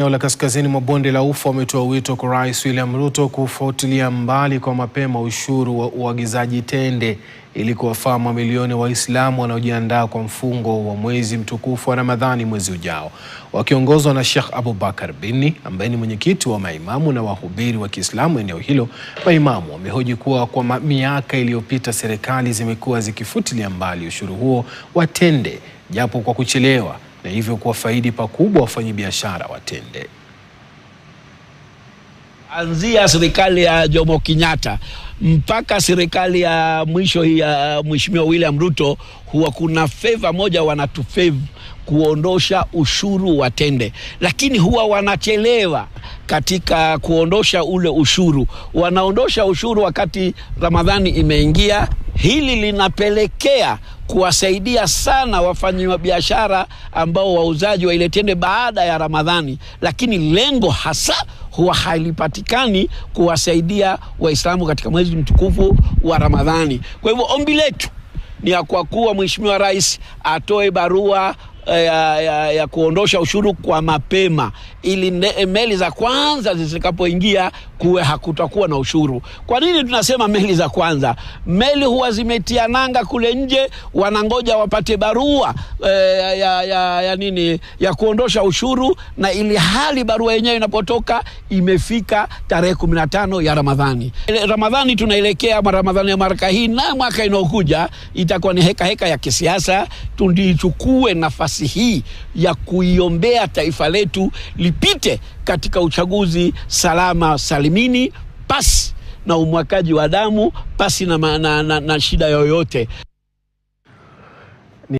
Eneo la kaskazini mwa bonde la Ufa wametoa wito kwa Rais William Ruto kufuatilia mbali kwa mapema ushuru wa uagizaji tende ili kuwafaa mamilioni wa Waislamu wanaojiandaa kwa mfungo wa mwezi mtukufu wa Ramadhani mwezi ujao. Wakiongozwa na Sheikh Abubakar Binni ambaye ni mwenyekiti wa maimamu na wahubiri wa Kiislamu eneo hilo, maimamu wamehoji kuwa kwa miaka iliyopita serikali zimekuwa zikifutilia mbali ushuru huo wa tende japo kwa kuchelewa, na hivyo kuwafaidi pakubwa wafanyabiashara wa tende. Anzia serikali ya Jomo Kenyatta mpaka serikali ya mwisho ya Mheshimiwa William Ruto, huwa kuna favor moja wanatufavor kuondosha ushuru wa tende, lakini huwa wanachelewa katika kuondosha ule ushuru. Wanaondosha ushuru wakati Ramadhani imeingia. Hili linapelekea kuwasaidia sana wafanyabiashara ambao wauzaji wa ile tende baada ya Ramadhani, lakini lengo hasa huwa halipatikani kuwasaidia Waislamu katika mwezi mtukufu wa Ramadhani. Kwa hivyo ombi letu ni kwa kuwa Mheshimiwa Rais atoe barua ya kuondosha ushuru kwa mapema, ili meli za kwanza zitakapoingia kuwe hakutakuwa na ushuru. Kwa nini tunasema meli za kwanza? Meli huwa zimetia nanga kule nje, wanangoja wapate barua ya kuondosha ushuru, na ili hali barua yenyewe inapotoka imefika tarehe 15 ya Ramadhani. Ramadhani tunaelekea Ramadhani ya mwaka hii na mwaka inayokuja itakuwa ni heka ya kisiasa. Tundichukue nafasi hii ya kuiombea taifa letu lipite katika uchaguzi salama salimini, pasi na umwakaji wa damu, pasi na shida yoyote.